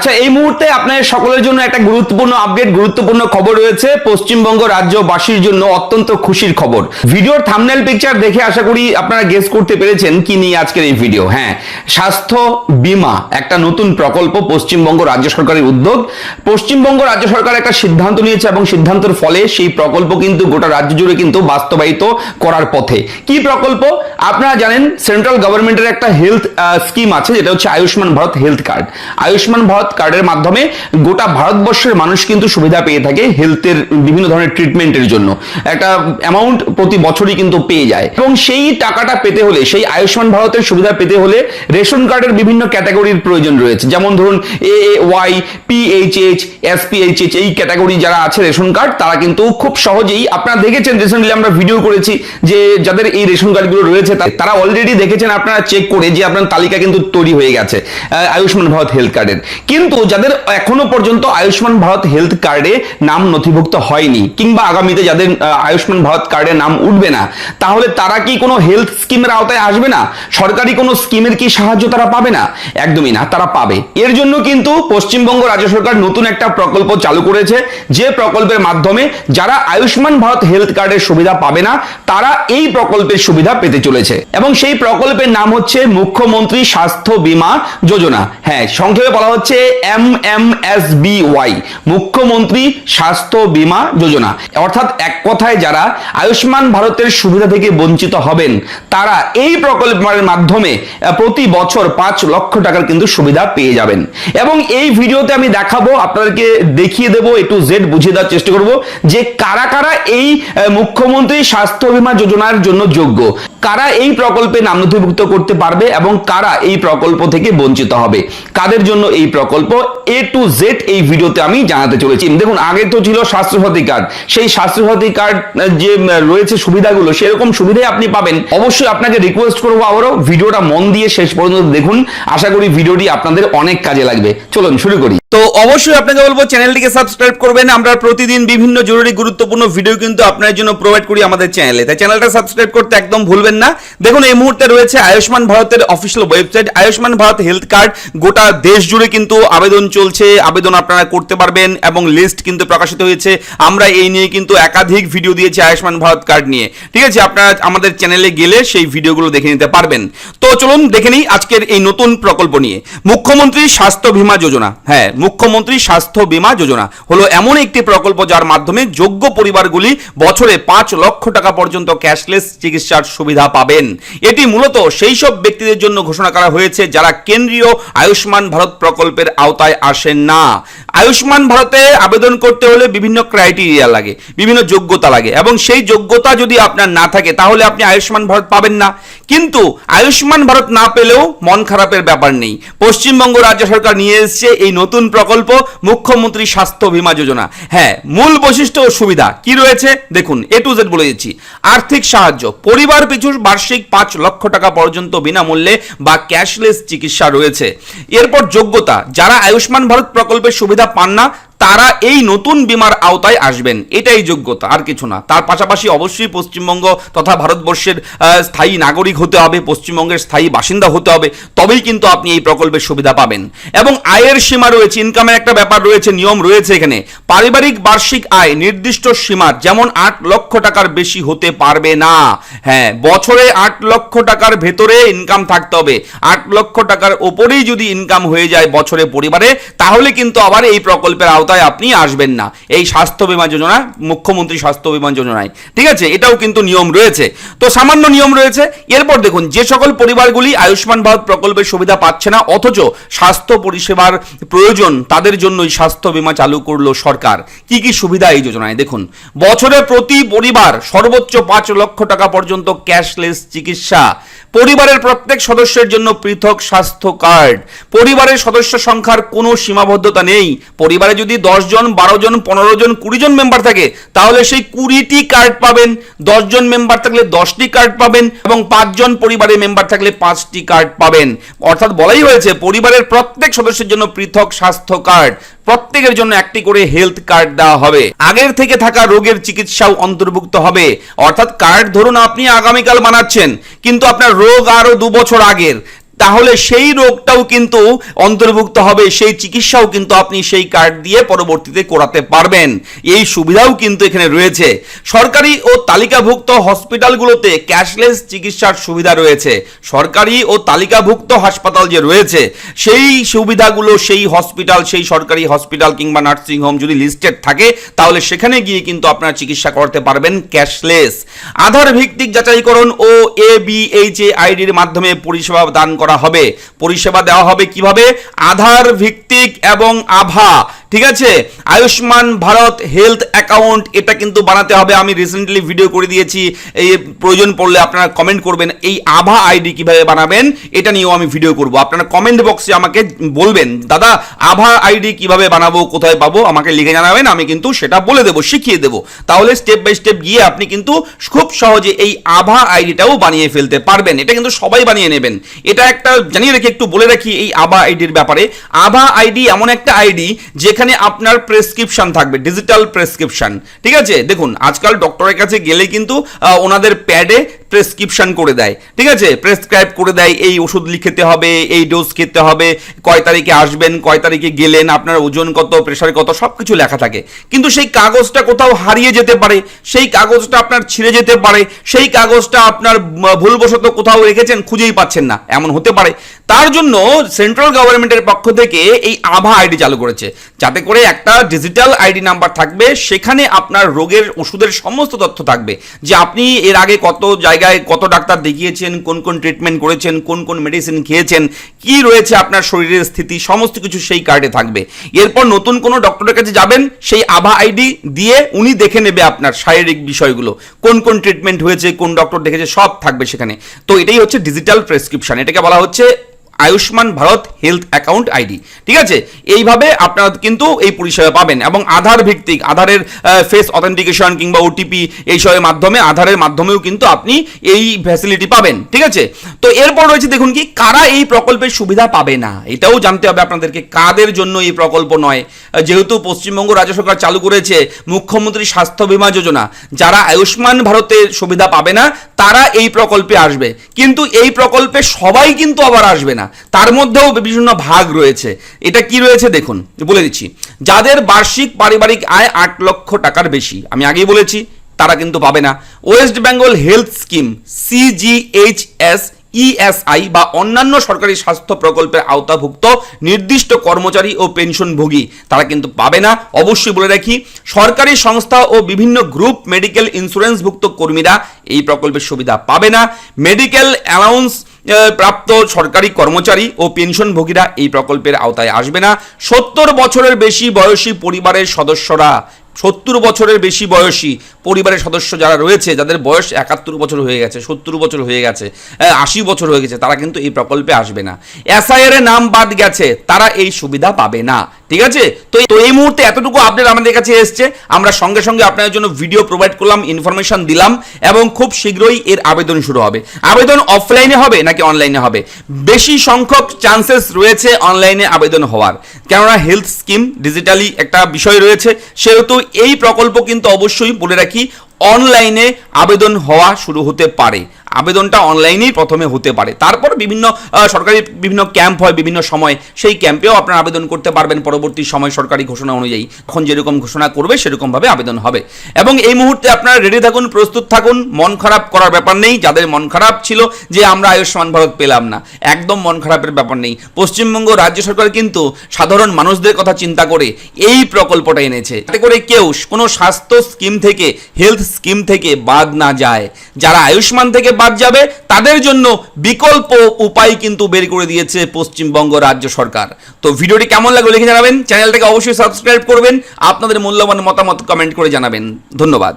আচ্ছা, এই মুহূর্তে আপনাদের সকলের জন্য একটা গুরুত্বপূর্ণ আপডেট, গুরুত্বপূর্ণ খবর রয়েছে। পশ্চিমবঙ্গ রাজ্যবাসীর জন্য অত্যন্ত খুশির খবর। ভিডিওর থাম্বনেল পিকচার দেখে আশা করি আপনারা গেস করতে পেরেছেন কি নিয়ে আজকের এই ভিডিও। হ্যাঁ, স্বাস্থ্য বীমা একটা নতুন প্রকল্প, পশ্চিমবঙ্গ রাজ্য সরকারের উদ্যোগ। পশ্চিমবঙ্গ রাজ্য সরকার একটা সিদ্ধান্ত নিয়েছে এবং সিদ্ধান্তের ফলে সেই প্রকল্প কিন্তু গোটা রাজ্য জুড়ে কিন্তু বাস্তবায়িত করার পথে। কি প্রকল্প? আপনারা জানেন সেন্ট্রাল গভর্নমেন্টের একটা হেলথ স্কিম আছে, যেটা হচ্ছে আয়ুষ্মান ভারত হেলথ কার্ড। আয়ুষ্মান ভারত কার্ডের মাধ্যমে গোটা ভারতবর্ষের মানুষ কিন্তু সুবিধা পেয়ে থাকে হেলথের বিভিন্ন ধরনের ট্রিটমেন্টের জন্য। একটা অ্যামাউন্ট প্রতি বছরই কিন্তু পেয়ে যায় এবং সেই টাকাটা পেতে হলে, সেই আয়ুষ্মান ভারতের সুবিধা পেতে হলে রেশন কার্ডের বিভিন্ন ক্যাটাগরির প্রয়োজন রয়েছে। যেমন ধরুন AAY, PHH, SPHH এই ক্যাটাগরি যারা আছে রেশন কার্ড, তারা কিন্তু খুব সহজেই, আপনারা দেখেছেন রিসেন্টলি আমরা ভিডিও করেছি যে যাদের এই রেশন কার্ডগুলো রয়েছে তারা অলরেডি দেখেছেন আপনারা চেক করে যে আপনার তালিকা কিন্তু তৈরি হয়ে গেছে আয়ুষ্মান ভারত হেলথ কার্ডের। কিন্তু যাদের এখনো পর্যন্ত আয়ুষ্মান ভারত হেলথ কার্ডে নাম নথিভুক্ত হয়নি, কিংবা আগামীতে যাদের আয়ুষ্মান ভারত কার্ডে নাম উঠবে না, তাহলে তারা কি কোনো হেলথ স্কিমের আওতায় আসবে না? সরকারি কোনো স্কিমের কি সাহায্য তারা পাবে না? একদমই না, তারা পাবে। এর জন্য কিন্তু পশ্চিমবঙ্গ রাজ্য সরকার নতুন একটা প্রকল্প চালু করেছে, যে প্রকল্পের মাধ্যমে যারা আয়ুষ্মান ভারত হেলথ কার্ডের সুবিধা পাবে না তারা এই প্রকল্পের সুবিধা পেতে চলেছে। এবং সেই প্রকল্পের নাম হচ্ছে মুখ্যমন্ত্রী স্বাস্থ্য বীমা যোজনা। হ্যাঁ, সংক্ষেপে বলা হচ্ছে MMSBY, মুখ্যমন্ত্রী স্বাস্থ্য বীমা যোজনা। অর্থাৎ এক কথায় যারা আয়ুষ্মান ভারতের সুবিধা থেকে বঞ্চিত হবেন তারা এই প্রকল্পের মাধ্যমে প্রতি বছর 5 লক্ষ টাকার কিন্তু সুবিধা পেয়ে যাবেন। এবং এই ভিডিওতে আমি দেখাবো, আপনাদেরকে দেখিয়ে দেবো, A to Z বুঝিয়ে দেওয়ার চেষ্টা করব যে কারা কারা এই মুখ্যমন্ত্রী স্বাস্থ্য বীমা যোজনার জন্য যোগ্য, কারা এই প্রকল্পে নাম নথিভুক্ত করতে পারবে এবং কারা এই প্রকল্প থেকে বঞ্চিত হবে, কাদের জন্য এই প্রকল্প A to Z এই ভিডিওতে আমি জানাতে চলেছি। দেখুন, আগে তো ছিল স্বাস্থ্যসাথী কার্ড, সেই স্বাস্থ্যসাথী কার্ড যে রয়েছে সুবিধাগুলো, সেরকম সুবিধাই আপনি পাবেন। অবশ্যই আপনাকে রিকোয়েস্ট করবো আবারও ভিডিওটা মন দিয়ে শেষ পর্যন্ত দেখুন, আশা করি ভিডিওটি আপনাদের অনেক কাজে লাগবে। চলুন শুরু করি। তো অবশ্যই আপনাকে বলবো চ্যানেলটিকে সাবস্ক্রাইব করবেন। আমরা প্রতিদিন বিভিন্ন জরুরি গুরুত্বপূর্ণ ভিডিও কিন্তু আপনাদের জন্য প্রোভাইড করি আমাদের চ্যানেলে, তাই চ্যানেলটা সাবস্ক্রাইব করতে একদম ভুলবেন না। দেখুন, এই মুহূর্তে রয়েছে আয়ুষ্মান ভারতের official website Ayushman Bharat health card. গোটা দেশ জুড়ে কিন্তু আবেদন চলছে, আবেদন আপনারা করতে পারবেন এবং লিস্ট কিন্তু প্রকাশিত হয়েছে। আমরা এই নিয়ে কিন্তু একাধিক ভিডিও দিয়েছি আয়ুষ্মান ভারত কার্ড নিয়ে, ঠিক আছে? আপনারা আমাদের চ্যানেলে গেলে সেই ভিডিওগুলো দেখে নিতে পারবেন। তো চলুন দেখে নিই আজকের এই নতুন প্রকল্প নিয়ে। মুখ্যমন্ত্রী স্বাস্থ্য বীমা যোজনা। হ্যাঁ, মুখ্যমন্ত্রী স্বাস্থ্য বীমা যোজনা হলো এমন একটি প্রকল্প যার মাধ্যমে যোগ্য পরিবারগুলি বছরে 5 লক্ষ টাকা পর্যন্ত ক্যাশলেস চিকিৎসার সুবিধা পাবেন। এটি মূলত সেই সব ব্যক্তিদের জন্য ঘোষণা করা হয়েছে যারা কেন্দ্রীয় আয়ুষ্মান ভারত প্রকল্পের আওতায় আসেন না। আয়ুষ্মান ভারতে আবেদন করতে হলে বিভিন্ন ক্রাইটেরিয়া লাগে, বিভিন্ন যোগ্যতা লাগে, এবং সেই যোগ্যতা যদি আপনার না থাকে তাহলে আপনি আয়ুষ্মান ভারত পাবেন না। কিন্তু আয়ুষ্মান ভারত না পেলেও মন খারাপের ব্যাপার নেই। পশ্চিমবঙ্গ রাজ্য সরকার নিয়ে এসেছে এই নতুন প্রকল্প মুখ্যমন্ত্রী স্বাস্থ্য বীমা যোজনা। হ্যাঁ, মূল বৈশিষ্ট্য ও সুবিধা কি রয়েছে দেখুন, A to Z বলে দিচ্ছি। আর্থিক সাহায্য, পরিবার পিছু বার্ষিক 5 লক্ষ টাকা পর্যন্ত বিনামূল্যে বা ক্যাশলেস চিকিৎসা রয়েছে। এরপর যোগ্যতা, যারা আয়ুষ্মান ভারত প্রকল্পের সুবিধা পান না তারা এই নতুন বীমার আওতায় আসবেন, এটাই যোগ্যতা, আর কিছু না। তার পাশাপাশি অবশ্যই পশ্চিমবঙ্গ তথা ভারতবর্ষের স্থায়ী নাগরিক হতে হবে, পশ্চিমবঙ্গের স্থায়ী বাসিন্দা হতে হবে, তবেই কিন্তু আপনি এই প্রকল্পের সুবিধা পাবেন। এবং আয়ের সীমা রয়েছে, ইনকামের একটা ব্যাপার রয়েছে, নিয়ম রয়েছে এখানে। পারিবারিক বার্ষিক আয় নির্দিষ্ট সীমার, যেমন 8 লক্ষ টাকার বেশি হতে পারবে না। হ্যাঁ, বছরে 8 লক্ষ টাকার ভেতরে ইনকাম থাকতে হবে। 8 লক্ষ টাকার ওপরেই যদি ইনকাম হয়ে যায় বছরে পরিবারে, তাহলে কিন্তু আবার এই প্রকল্পের আওতায় আপনি আসবেন না এই স্বাস্থ্য বীমা যোজনা, মুখ্যমন্ত্রী স্বাস্থ্য বীমা যোজনায়, ঠিক আছে? এটাও কিন্তু নিয়ম রয়েছে, তো সামান্য নিয়ম রয়েছে। এরপর দেখুন, যে সকল পরিবারগুলি আয়ুষ্মান ভারত প্রকল্পের সুবিধা পাচ্ছে না অথচ স্বাস্থ্য পরিষেবার প্রয়োজন, তাদের জন্যই স্বাস্থ্য বীমা চালু করলো সরকার। কি কি সুবিধা এই যোজনায় দেখুন, বছরে প্রতি পরিবার সর্বোচ্চ 5 লক্ষ টাকা পর্যন্ত ক্যাশলেস চিকিৎসা, পরিবারের প্রত্যেক সদস্যের জন্য পৃথক স্বাস্থ্য কার্ড, পরিবারের সদস্য সংখ্যার কোনো সীমাবদ্ধতা নেই। পরিবারে যদি 10 জন, 12 জন, 15 জন, 20 জন মেম্বার থাকে তাহলে সেই 20টি কার্ড পাবেন। 10 জন মেম্বার থাকলে 10টি কার্ড পাবেন এবং 5 জন পরিবারের মেম্বার থাকলে 5টি কার্ড পাবেন। অর্থাৎ বলাই হয়েছে পরিবারের প্রত্যেক সদস্যের জন্য পৃথক স্বাস্থ্য কার্ড, প্রত্যেকের জন্য একটি করে হেলথ কার্ড দেওয়া হবে। আগের থেকে থাকা রোগের চিকিৎসাও অন্তর্ভুক্ত হবে। অর্থাৎ কার্ড ধরুন আপনি আগামীকাল বানাচ্ছেন, কিন্তু আপনার রোগ আরো 2 বছর আগের, তাহলে সেই রোগটাও কিন্তু অন্তর্ভুক্ত হবে, সেই চিকিৎসাও কিন্তু আপনি সেই কার্ড দিয়ে পরবর্তীতে করাতে পারবেন। এই সুবিধাও কিন্তু এখানে রয়েছে। সরকারি ও তালিকাভুক্ত হসপিটালগুলোতে ক্যাশলেস চিকিৎসার সুবিধা রয়েছে। সরকারি ও তালিকাভুক্ত হাসপাতাল যে রয়েছে সেই সুবিধাগুলো, সেই হসপিটাল, সেই সরকারি হসপিটাল কিংবা নার্সিং হোম যদি লিস্টেড থাকে তাহলে সেখানে গিয়ে কিন্তু আপনারা চিকিৎসা করতে পারবেন ক্যাশলেস। আধার ভিত্তিক যাচাইকরণ ও ABHA-IDর মাধ্যমে পরিষেবা দান করা হবে। পরিষেবা দেওয়া হবে কিভাবে? আধার ভিত্তিক এবং আভা, ঠিক আছে। আয়ুষ্মান ভারত হেলথ অ্যাকাউন্ট এটা কিন্তু বানাতে হবে। আমি রিসেন্টলি ভিডিও করে দিয়েছি, এই প্রয়োজন পড়লে আপনারা কমেন্ট করবেন এই আভা আইডি কিভাবে বানাবেন, এটা নিয়েও আমি ভিডিও করব। আপনারা কমেন্ট বক্সে আমাকে বলবেন দাদা আভা আইডি কিভাবে বানাবো, কোথায় পাবো, আমাকে লিখে জানাবেন, আমি কিন্তু সেটা বলে দেবো, শিখিয়ে দেবো। তাহলে স্টেপ বাই স্টেপ গিয়ে আপনি কিন্তু খুব সহজে এই আভা আইডিটাও বানিয়ে ফেলতে পারবেন। এটা কিন্তু সবাই বানিয়ে নেবেন। এটা একটা জানিয়ে রেখে একটু বলে রাখি এই আভা আইডির ব্যাপারে। আভা আইডি এমন একটা আইডি যেখানে আপনার প্রেসক্রিপশন থাকবে, ডিজিটাল প্রেসক্রিপশন, ঠিক আছে। দেখুন আজকাল ডক্টরের কাছে গেলে কিন্তু ওনাদের প্যাডে প্রেসক্রিপশন করে দেয়, ঠিক আছে, প্রেসক্রাইব করে দেয়, এই ওষুধ লিখতে হবে, এই ডোজ খেতে হবে, কয় তারিখে আসবেন, কয় তারিখে গেলেন, আপনার ওজন কত, প্রেশার কত, সবকিছু লেখা থাকে। কিন্তু সেই কাগজটা কোথাও হারিয়ে যেতে পারে, সেই কাগজটা আপনার ছিঁড়ে যেতে পারে, সেই কাগজটা আপনার ভুলবশত কোথাও রেখেছেন, খুঁজেই পাচ্ছেন না, এমন হতে পারে। তার জন্য সেন্ট্রাল গভর্নমেন্টের পক্ষ থেকে এই আভা আইডি চালু করেছে, যাতে করে একটা ডিজিটাল আইডি নাম্বার থাকবে, সেখানে আপনার রোগের ওষুধের সমস্ত তথ্য থাকবে, যে আপনি এর আগে কত জায়গায় কত ডাক্তার দেখিয়েছেন, কোন কোন ট্রিটমেন্ট করেছেন, কোন কোন মেডিসিন খেয়েছেন, কি রয়েছে আপনার শরীরের স্থিতি, সমস্ত কিছু সেই কার্ডে থাকবে। এরপর নতুন কোনো ডক্টরের কাছে যাবেন, সেই আভা আইডি দিয়ে উনি দেখে নেবে আপনার শারীরিক বিষয়গুলো, কোন কোন ট্রিটমেন্ট হয়েছে, কোন ডক্টর দেখেছে, সব থাকবে সেখানে। তো এটাই হচ্ছে ডিজিটাল প্রেসক্রিপশন, এটাকে বলা হচ্ছে Ayushman Bharat health account ID, ঠিক আছে। এইভাবে আপনারা কিন্তু এই পরিষেবা পাবেন। এবং আধার ভিত্তিক, আধারের ফেস অথেন্টিকেশন কিংবা ওটিপি এইসবের মাধ্যমে, আধারের মাধ্যমেও কিন্তু আপনি এই ফ্যাসিলিটি পাবেন, ঠিক আছে। তো এরপর রয়েছে দেখুন কি কারা এই প্রকল্পের সুবিধা পাবে না, এটাও জানতে হবে আপনাদেরকে, কাদের জন্য এই প্রকল্প নয়। যেহেতু পশ্চিমবঙ্গ রাজ্য সরকার চালু করেছে মুখ্যমন্ত্রী স্বাস্থ্য বীমা যোজনা, যারা আয়ুষ্মান ভারতের সুবিধা পাবে না তারা এই প্রকল্পে আসবে, কিন্তু এই প্রকল্পে সবাই কিন্তু আবার আসবে না, তার মধ্যেও বিভিন্ন ভাগ রয়েছে। এটা কি রয়েছে দেখুন, বলে দিচ্ছি। যাদের বার্ষিক পারিবারিক আয় 8 লক্ষ টাকার বেশি, আমি আগেই বলেছি, তারা কিন্তু পাবে না। West Bengal health scheme, CGHS, ESI বা অন্যান্য সরকারি স্বাস্থ্য প্রকল্পের আওতাভুক্ত নির্দিষ্ট কর্মচারী ও পেনশনভোগী তারা কিন্তু পাবে না। অবশ্যই বলে রাখি, সরকারি সংস্থা ও বিভিন্ন গ্রুপ মেডিকেল ইন্স্যুরেন্সভুক্ত কর্মীরা এই প্রকল্পের সুবিধা পাবে না। মেডিকেল অ্যালাউন্স প্রাপ্ত সরকারি কর্মচারী ও পেনশনভোগীরা এই প্রকল্পের আওতায় আসবে না। 70 বছরের বেশি বয়সী পরিবারের সদস্যরা, 70 বছরের বেশি বয়সী পরিবারের সদস্য যারা রয়েছে, যাদের বয়স 71 বছর হয়ে গেছে, 70 বছর হয়ে গেছে, 80 বছর হয়ে গেছে, তারা কিন্তু এই প্রকল্পে আসবে না। SIR এর নাম বাদ গেছে, তারা এই সুবিধা পাবে না, ঠিক আছে। তো এই মুহূর্তে এতটুকু আপডেট আমাদের কাছে এসছে, আমরা সঙ্গে সঙ্গে আপনাদের জন্য ভিডিও প্রোভাইড করলাম, ইনফরমেশন দিলাম, এবং খুব শীঘ্রই এর আবেদন শুরু হবে। আবেদন অফলাইনে হবে নাকি অনলাইনে হবে? বেশি সংখ্যক চান্সেস রয়েছে অনলাইনে আবেদন হওয়ার, কেননা হেলথ স্কিম ডিজিটালি একটা বিষয় রয়েছে, সেহেতু এই প্রকল্প কিন্তু অবশ্যই বলে রাখি অনলাইনে আবেদন হওয়া শুরু হতে পারে। আবেদনটা অনলাইনেই প্রথমে হতে পারে, তারপর বিভিন্ন সরকারি বিভিন্ন ক্যাম্প হয় বিভিন্ন সময়, সেই ক্যাম্পেও আপনারা আবেদন করতে পারবেন পরবর্তী সময় সরকারি ঘোষণা অনুযায়ী। তখন যেরকম ঘোষণা করবে সেরকমভাবে আবেদন হবে। এবং এই মুহূর্তে আপনারা রেডি থাকুন, প্রস্তুত থাকুন, মন খারাপ করার ব্যাপার নেই। যাদের মন খারাপ ছিল যে আমরা আয়ুষ্মান ভারত পেলাম না, একদম মন খারাপের ব্যাপার নেই। পশ্চিমবঙ্গ রাজ্য সরকার কিন্তু সাধারণ মানুষদের কথা চিন্তা করে এই প্রকল্পটা এনেছে, যাতে করে কেউ কোনো স্বাস্থ্য স্কিম থেকে, হেলথ স্কিম থেকে বাদ না যায়। যারা আয়ুষ্মান থেকে বাদ যাবে তাদের জন্য বিকল্প উপায় কিন্তু বের করে দিয়েছে পশ্চিমবঙ্গ রাজ্য সরকার। তো ভিডিওটি কেমন লাগলো লিখে জানাবেন, চ্যানেলটাকে অবশ্যই সাবস্ক্রাইব করবেন, আপনাদের মূল্যবান মতামত কমেন্ট করে জানাবেন। ধন্যবাদ।